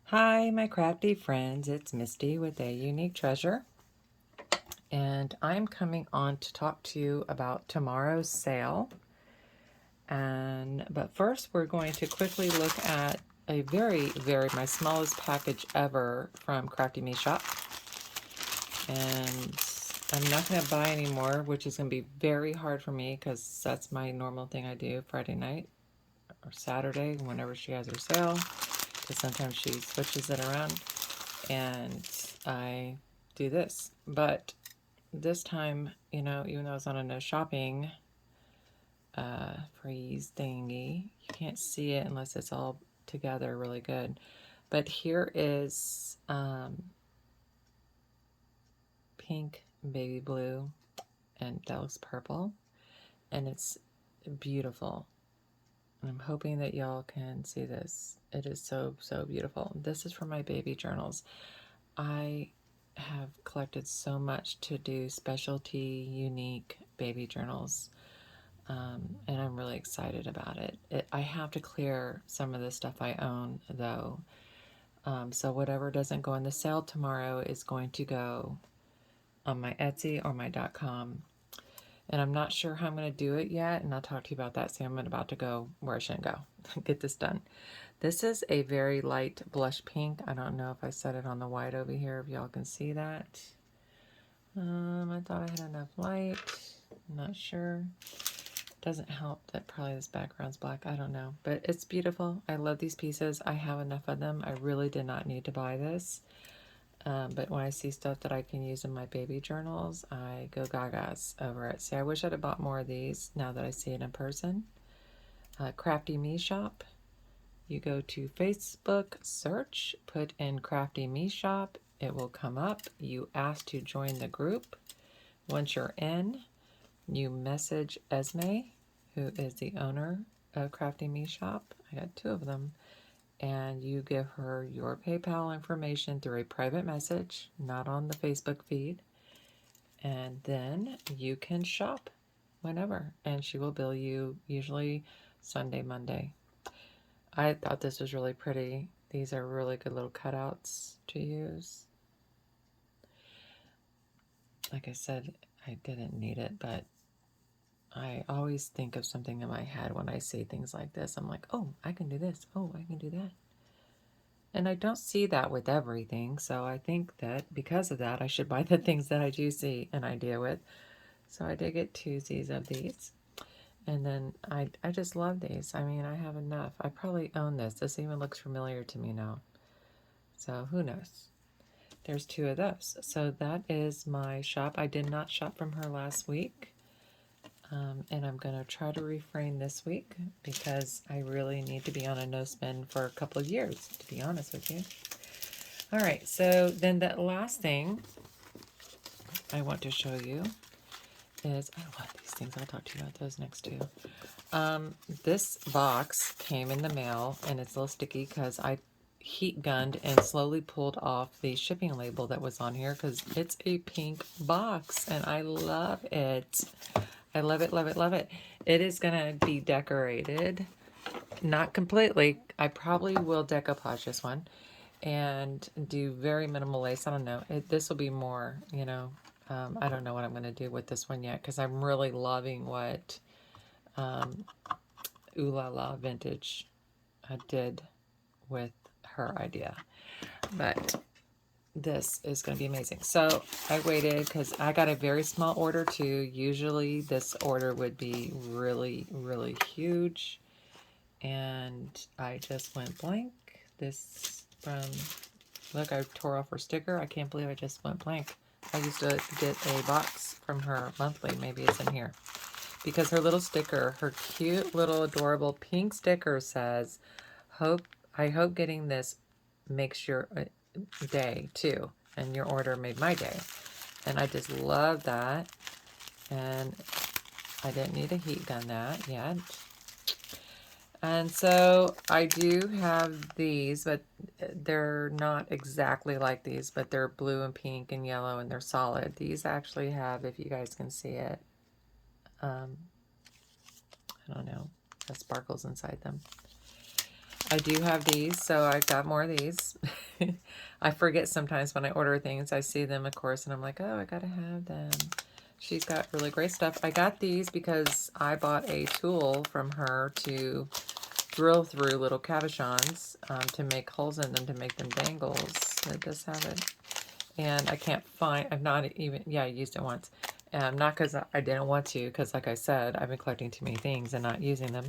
Hi, my crafty friends. It's Misty with a Unique Treasure, and I'm coming on to talk to you about tomorrow's sale. But first, we're going to quickly look at a my smallest package ever from Crafty Me Shop. And I'm not going to buy anymore, which is going to be very hard for me because that's my normal thing I do Friday night or Saturday whenever she has her sale. Because sometimes she switches it around. And I do this. But this time, even though I was on a no shopping freeze thingy, you can't see it unless it's all together really good. But here is pink, baby blue, and that looks purple. And it's beautiful. And I'm hoping that y'all can see this. It is so, so beautiful. This is for my baby journals. I have collected so much to do specialty, unique baby journals, and I'm really excited about it. I have to clear some of the stuff I own, though. So whatever doesn't go in the sale tomorrow is going to go on my Etsy or my .com. And I'm not sure how I'm going to do it yet, and I'll talk to you about that soon. I'm about to go where I shouldn't go. Get this done. This is a very light blush pink. I don't know if I set it on the white over here, if y'all can see that. I thought I had enough light. I'm not sure. Doesn't help that probably this background's black. I don't know. But it's beautiful. I love these pieces. I have enough of them. I really did not need to buy this. But when I see stuff that I can use in my baby journals, I go gagas over it. See, I wish I'd have bought more of these now that I see it in person. Crafty Me Shop. You go to Facebook, search, put in Crafty Me Shop. It will come up. You ask to join the group. Once you're in, you message Esme, who is the owner of Crafty Me Shop. I got two of them. And you give her your PayPal information through a private message, not on the Facebook feed. And then you can shop whenever. And she will bill you usually Sunday, Monday. I thought this was really pretty. These are really good little cutouts to use. Like I said, I didn't need it, but I always think of something in my head when I see things like this. I'm like, oh, I can do this. Oh, I can do that. And I don't see that with everything. So I think that because of that, I should buy the things that I do see an idea with. So I did get twosies of these. And then I just love these. I mean, I have enough. I probably own this. This even looks familiar to me now. So who knows? There's two of those. So that is my shop. I did not shop from her last week. And I'm going to try to refrain this week because I really need to be on a no spend for a couple of years, to be honest with you. All right, so then the last thing I want to show you is, I love these things. I'll talk to you about those next too. This box came in the mail and it's a little sticky because I heat gunned and slowly pulled off the shipping label that was on here because it's a pink box and I love it. I love it, love it, love it. It is going to be decorated. Not completely. I probably will decoupage this one and do very minimal lace. I don't know. This will be more, I don't know what I'm going to do with this one yet because I'm really loving what Ooh La La Vintage did with her idea. But this is going to be amazing. So I waited because I got a very small order too. Usually this order would be really, really huge. And I just went blank. This from, look, I tore off her sticker. I can't believe I just went blank. I used to get a box from her monthly. Maybe it's in here. Because her little sticker, her cute little adorable pink sticker says, I hope getting this makes your day too. And your order made my day. And I just love that. And I didn't need to heat gun that yet. And so I do have these, but they're not exactly like these, but they're blue and pink and yellow and they're solid. These actually have, if you guys can see it, I don't know, has sparkles inside them. I do have these, so I got more of these. I forget sometimes when I order things, I see them, of course, and I'm like, oh, I gotta have them. She's got really great stuff. I got these because I bought a tool from her to drill through little cabochons to make holes in them to make them dangles. It does have it. And I can't find, I've not even, yeah, I used it once. Not because I didn't want to, because like I said, I've been collecting too many things and not using them.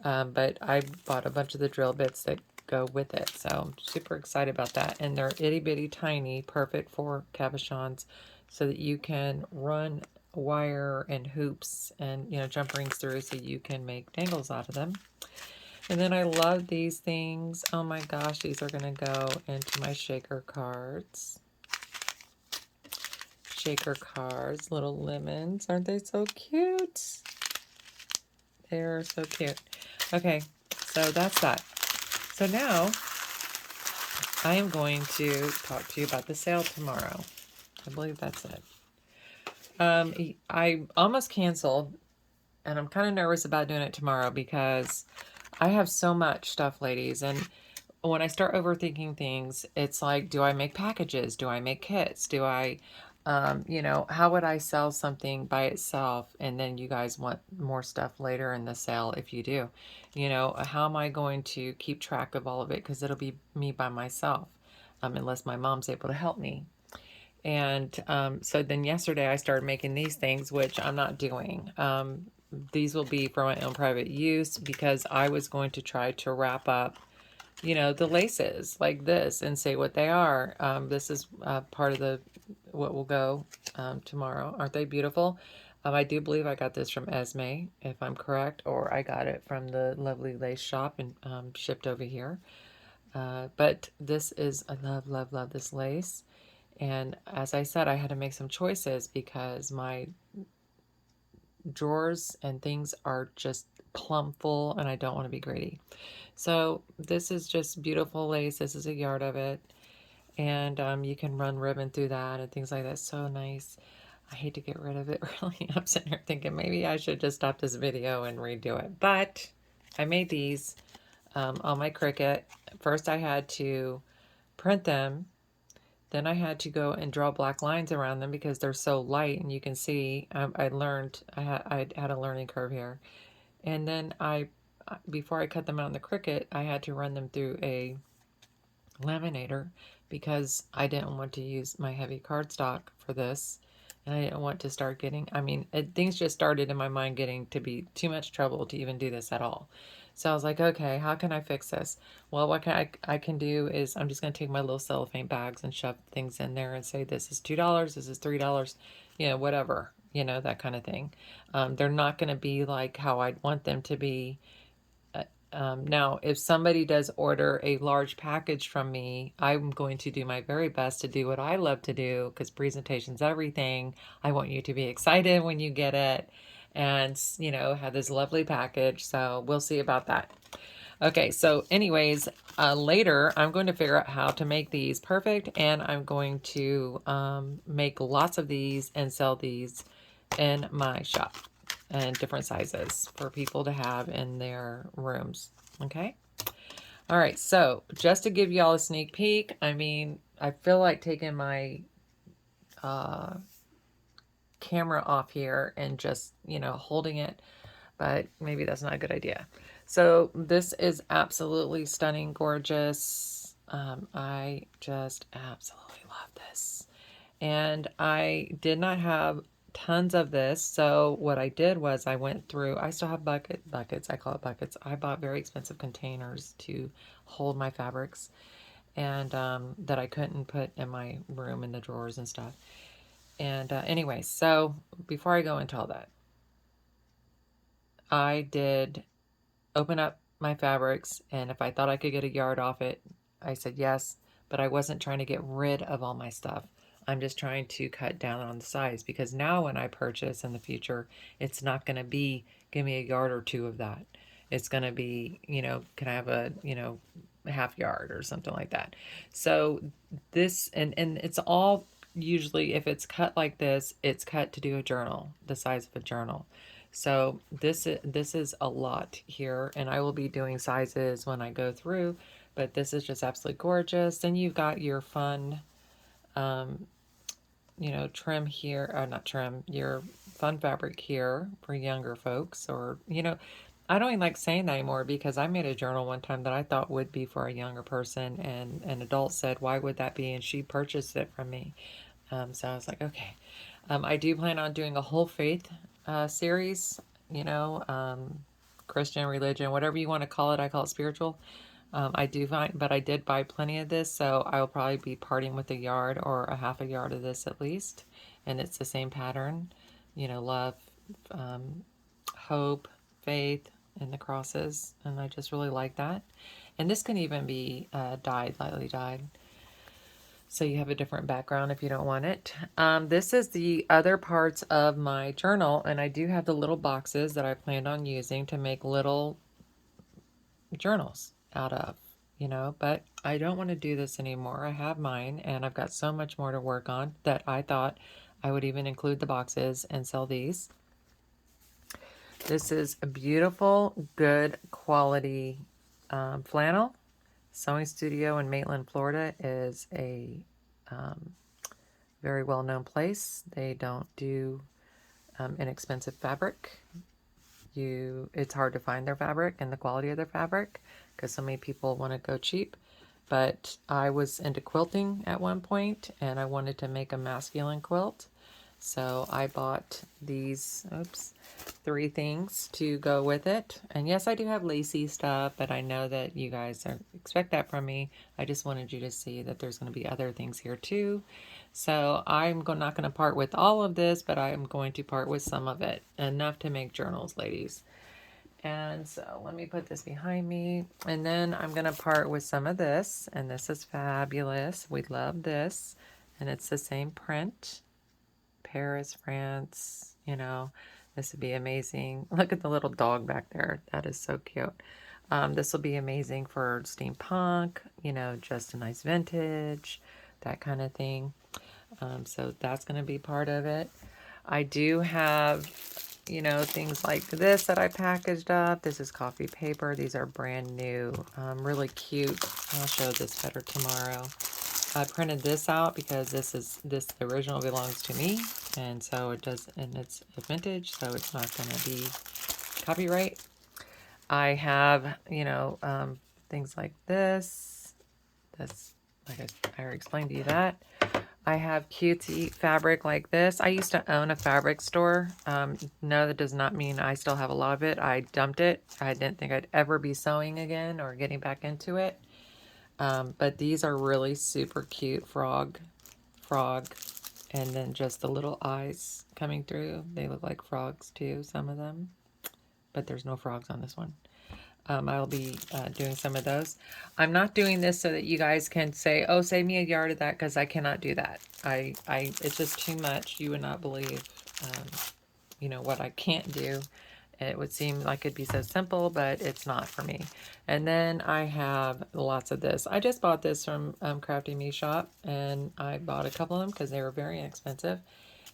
But I bought a bunch of the drill bits that go with it. So I'm super excited about that. And they're itty bitty tiny, perfect for cabochons so that you can run wire and hoops and, you know, jump rings through so you can make dangles out of them. And then I love these things. Oh my gosh, these are going to go into my shaker cards. Shaker cards, little lemons. Aren't they so cute? They're so cute. Okay, so that's that. So now I am going to talk to you about the sale tomorrow. I believe that's it. I almost canceled, and I'm kind of nervous about doing it tomorrow because I have so much stuff, ladies, and when I start overthinking things, it's like, do I make packages? Do I make kits? Do I, you know, how would I sell something by itself and then you guys want more stuff later in the sale if you do? You know, how am I going to keep track of all of it? Because it'll be me by myself, unless my mom's able to help me. And so then yesterday I started making these things, which I'm not doing. These will be for my own private use because I was going to try to wrap up, you know, the laces like this and say what they are. This is part of the what will go tomorrow. Aren't they beautiful? I do believe I got this from Esme, if I'm correct, or I got it from the lovely lace shop and shipped over here. But this is, I love, love, love this lace. And as I said, I had to make some choices because my drawers and things are just plumb full and I don't want to be greedy. So this is just beautiful lace. This is a yard of it. And you can run ribbon through that and things like that. So nice. I hate to get rid of it, really. I'm sitting here thinking maybe I should just stop this video and redo it. But I made these on my Cricut. First I had to print them. Then I had to go and draw black lines around them because they're so light, and you can see I learned I had a learning curve here. And then before I cut them out in the Cricut, I had to run them through a laminator because I didn't want to use my heavy cardstock for this, and I didn't want to start getting, I mean, things just started in my mind getting to be too much trouble to even do this at all. So I was like, okay, how can I fix this? Well, what I can do is I'm just going to take my little cellophane bags and shove things in there and say, this is $2, this is $3, you know, whatever, you know, that kind of thing. They're not going to be like how I'd want them to be. Now, if somebody does order a large package from me, I'm going to do my very best to do what I love to do because presentation's everything. I want you to be excited when you get it and, you know, have this lovely package. So we'll see about that. Okay, so anyways, later I'm going to figure out how to make these perfect, and I'm going to make lots of these and sell these in my shop and different sizes for people to have in their rooms. Okay. All right. So just to give y'all a sneak peek, I mean, I feel like taking my camera off here and just, you know, holding it, but maybe that's not a good idea. So this is absolutely stunning, gorgeous. I just absolutely love this. And I did not have tons of this. So what I did was I went through, I still have buckets. I call it buckets. I bought very expensive containers to hold my fabrics and that I couldn't put in my room in the drawers and stuff. And anyway, so before I go into all that, I did open up my fabrics, and if I thought I could get a yard off it, I said yes, but I wasn't trying to get rid of all my stuff. I'm just trying to cut down on the size because now when I purchase in the future, it's not going to be, give me a yard or two of that. It's going to be, you know, can I have a, you know, half yard or something like that. So this, and it's all usually, if it's cut like this, it's cut to do a journal, the size of a journal. So this is a lot here, and I will be doing sizes when I go through, but this is just absolutely gorgeous. Then you've got your fun, um, you know, trim here, not trim, your fun fabric here for younger folks, or, you know, I don't even like saying that anymore because I made a journal one time that I thought would be for a younger person, and an adult said, "Why would that be?" And she purchased it from me. So I was like, okay. I do plan on doing a whole faith series, you know, Christian religion, whatever you want to call it. I call it spiritual. I do find, but I did buy plenty of this, so I will probably be parting with a yard or a half a yard of this at least. And it's the same pattern, you know, love, um, hope, faith, and the crosses. And I just really like that. And this can even be dyed, lightly dyed. So you have a different background if you don't want it. This is the other parts of my journal, and I do have the little boxes that I planned on using to make little journals out of, you know, but I don't want to do this anymore. I have mine, and I've got so much more to work on that I thought I would even include the boxes and sell these. This is a beautiful, good quality flannel. Sewing Studio in Maitland, Florida is a um, very well-known place. They don't do inexpensive fabric. It's hard to find their fabric and the quality of their fabric because so many people want to go cheap. But I was into quilting at one point, and I wanted to make a masculine quilt. So I bought these, 3 things to go with it. And yes, I do have lacy stuff, but I know that you guys expect that from me. I just wanted you to see that there's going to be other things here too. So I'm not going to part with all of this, but I'm going to part with some of it. Enough to make journals, ladies. And so let me put this behind me. And then I'm going to part with some of this. And this is fabulous. We love this. And it's the same print. Paris, France, you know, this would be amazing. Look at the little dog back there. That is so cute. This will be amazing for steampunk, you know, just a nice vintage, that kind of thing. So that's going to be part of it. I do have, you know, things like this that I packaged up. This is coffee paper. These are brand new, really cute. I'll show this better tomorrow. I printed this out because the original belongs to me, and so it does, and it's a vintage, so it's not going to be copyright. I have, you know, things like this. That's, like I already explained to you that. I have cutesy fabric like this. I used to own a fabric store. No, that does not mean I still have a lot of it. I dumped it. I didn't think I'd ever be sewing again or getting back into it. But these are really super cute frog, and then just the little eyes coming through. They look like frogs too, some of them, but there's no frogs on this one. I'll be doing some of those. I'm not doing this so that you guys can say, "Oh, save me a yard of that," because I cannot do that. It's just too much. You would not believe, you know, what I can't do. It would seem like it'd be so simple, but it's not for me. And then I have lots of this. I just bought this from Crafty Me Shop, and I bought a couple of them because they were very inexpensive.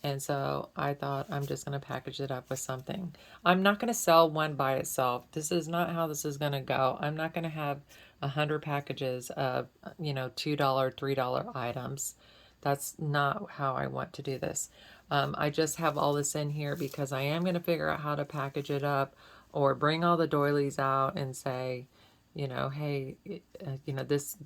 And so I thought I'm just going to package it up with something. I'm not going to sell one by itself. This is not how this is going to go. I'm not going to have 100 packages of, you know, $2, $3 items. That's not how I want to do this. I just have all this in here because I am going to figure out how to package it up or bring all the doilies out and say, you know, hey, you know, this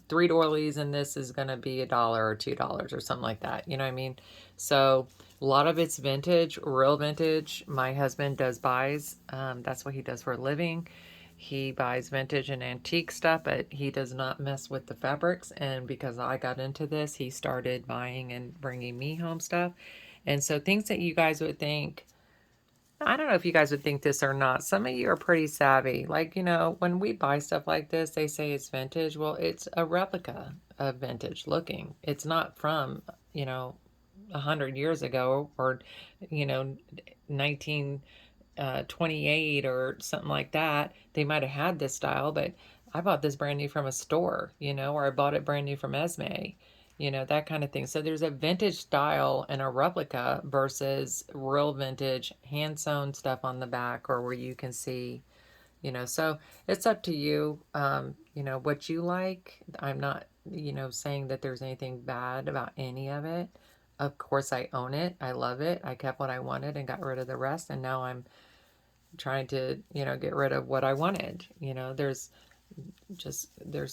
3 doilies and this is going to be $1 or $2 or something like that. You know what I mean? So a lot of it's vintage, real vintage. My husband does buys. That's what he does for a living. He buys vintage and antique stuff, but he does not mess with the fabrics. And because I got into this, he started buying and bringing me home stuff. And so things that you guys would think, I don't know if you guys would think this or not. Some of you are pretty savvy. Like, you know, when we buy stuff like this, they say it's vintage. Well, it's a replica of vintage looking. It's not from, you know, 100 years ago or, you know, 1928 or something like that. They might have had this style, but I bought this brand new from a store, you know, or I bought it brand new from Esme. you know, that kind of thing. So there's a vintage style and a replica versus real vintage hand sewn stuff on the back, or where you can see, you know, so it's up to you, you know, what you like. I'm not, you know, saying that there's anything bad about any of it. Of course, I own it. I love it. I kept what I wanted and got rid of the rest. And now I'm trying to, you know, get rid of what I wanted. You know, there's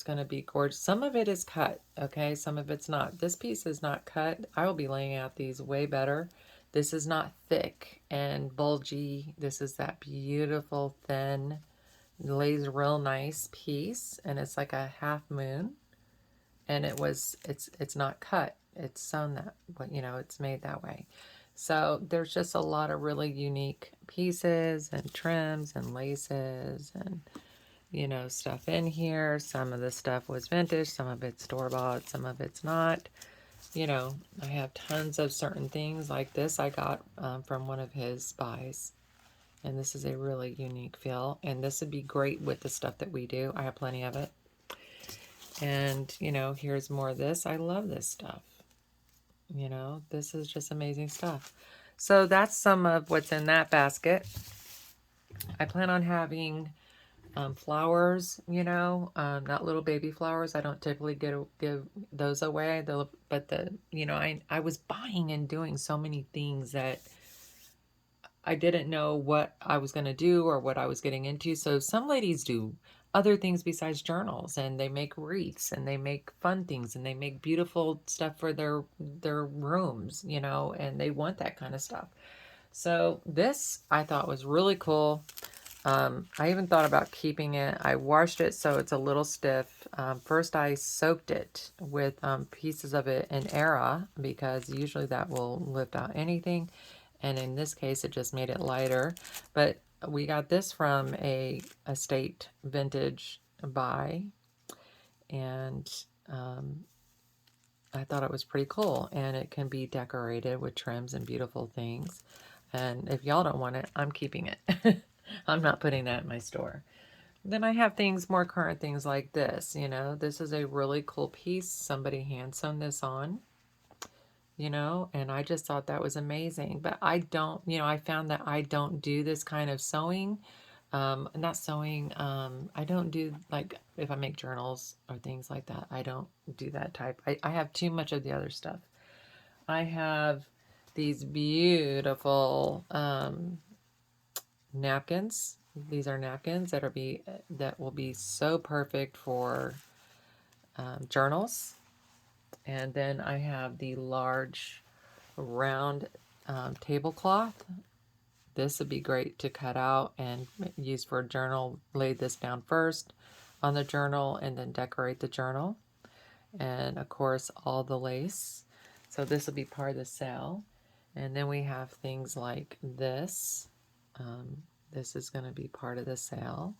going to be gorgeous. Some of it is cut, okay? Some of it's not. This piece is not cut. I will be laying out these way better. This is not thick and bulgy. This is that beautiful, thin, lays real nice piece, and it's like a half moon. And it's not cut. It's sewn that, but you know, it's made that way. So there's just a lot of really unique pieces and trims and laces and, you know, stuff in here. Some of the stuff was vintage, some of it's store-bought, some of it's not. You know, I have tons of certain things like this I got from one of his buys. And this is a really unique feel. And this would be great with the stuff that we do. I have plenty of it. And, you know, here's more of this. I love this stuff. You know, this is just amazing stuff. So that's some of what's in that basket. I plan on having flowers, you know, not little baby flowers. I don't typically give those away. But you know, I was buying and doing so many things that I didn't know what I was going to do or what I was getting into. So some ladies do other things besides journals, and they make wreaths, and they make fun things, and they make beautiful stuff for their rooms, you know, and they want that kind of stuff. So this I thought was really cool. I even thought about keeping it. I washed it so it's a little stiff. First I soaked it with pieces of it in Era, because usually that will lift out anything. And in this case, it just made it lighter. But we got this from a estate vintage buy, and I thought it was pretty cool. And it can be decorated with trims and beautiful things. And if y'all don't want it, I'm keeping it. I'm not putting that in my store. Then I have things, more current things like this. You know, this is a really cool piece. Somebody hand sewn this on, you know, and I just thought that was amazing. But I don't, you know, I found that I don't do this kind of sewing. Not sewing, I don't do, like, if I make journals or things like that, I don't do that type. I have too much of the other stuff. I have these beautiful napkins. These are napkins that will be so perfect for journals. And then I have the large round tablecloth. This would be great to cut out and use for a journal. Lay this down first on the journal and then decorate the journal. And of course, all the lace. So this will be part of the sale. And then we have things like this. This is going to be part of the sale.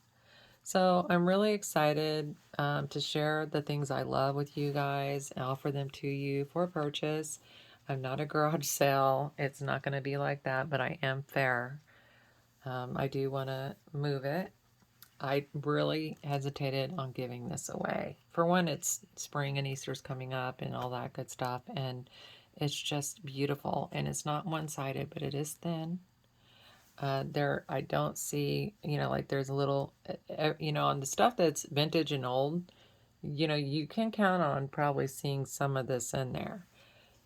So I'm really excited to share the things I love with you guys and offer them to you for purchase. I'm not a garage sale. It's not going to be like that, but I am fair. I do want to move it. I really hesitated on giving this away. For one, it's spring and Easter's coming up and all that good stuff, and it's just beautiful. And it's not one-sided, but it is thin. There, I don't see, you know, like there's a little, you know, on the stuff that's vintage and old, you know, you can count on probably seeing some of this in there.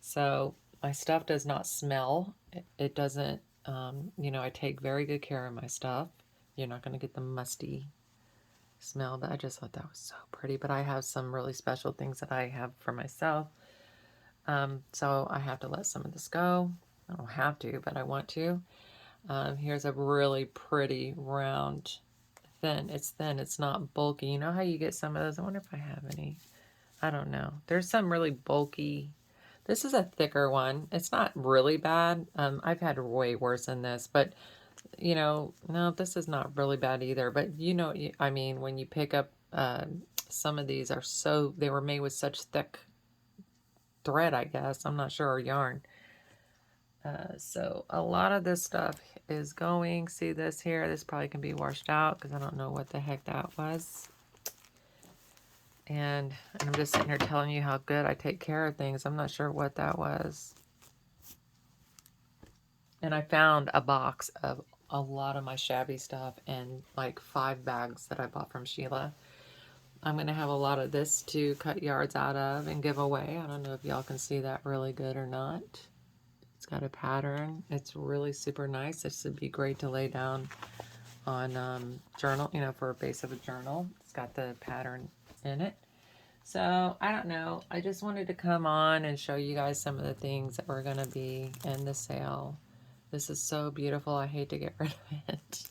So my stuff does not smell. It doesn't, you know, I take very good care of my stuff. You're not going to get the musty smell, but I just thought that was so pretty. But I have some really special things that I have for myself. So I have to let some of this go. I don't have to, but I want to. Here's a really pretty round thin. It's thin. It's not bulky. You know how you get some of those? I wonder if I have any. I don't know. There's some really bulky. This is a thicker one. It's not really bad. I've had way worse than this, but you know, no, this is not really bad either. But you know, I mean, when you pick up, some of these are so, they were made with such thick thread, I guess. I'm not sure, or yarn. So a lot of this stuff is going. See this here? This probably can be washed out because I don't know what the heck that was. And I'm just sitting here telling you how good I take care of things. I'm not sure what that was. And I found a box of a lot of my shabby stuff and like 5 bags that I bought from Sheila. I'm going to have a lot of this to cut yards out of and give away. I don't know if y'all can see that really good or not. It's got a pattern. It's really super nice. This would be great to lay down on journal, you know, for a base of a journal. It's got the pattern in it. So, I don't know. I just wanted to come on and show you guys some of the things that were going to be in the sale. This is so beautiful. I hate to get rid of it.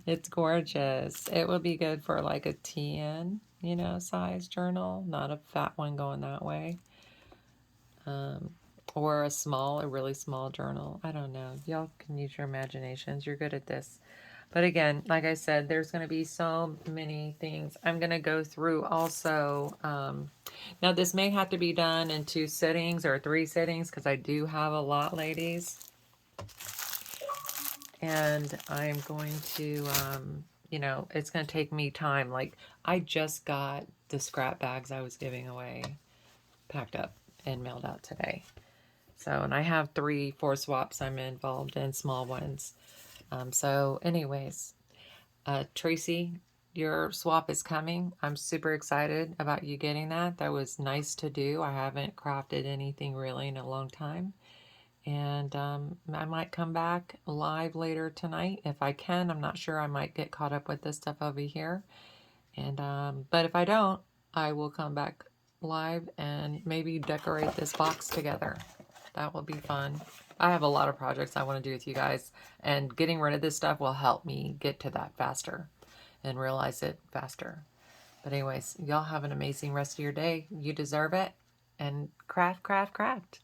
It's gorgeous. It would be good for like a TN, you know, size journal, not a fat one going that way. Or a really small journal. I don't know. Y'all can use your imaginations. You're good at this. But again, like I said, there's going to be so many things. I'm going to go through also. Now, this may have to be done in 2 sittings or 3 sittings because I do have a lot, ladies. And I'm going to, you know, it's going to take me time. Like, I just got the scrap bags I was giving away packed up and mailed out today. So, and I have 4 swaps I'm involved in, small ones. So anyways, Tracy, your swap is coming. I'm super excited about you getting that. That was nice to do. I haven't crafted anything really in a long time. And I might come back live later tonight if I can. I'm not sure. I might get caught up with this stuff over here. And but if I don't, I will come back live and maybe decorate this box together. That will be fun. I have a lot of projects I want to do with you guys, and getting rid of this stuff will help me get to that faster and realize it faster. But anyways, y'all have an amazing rest of your day. You deserve it. And craft, craft, craft.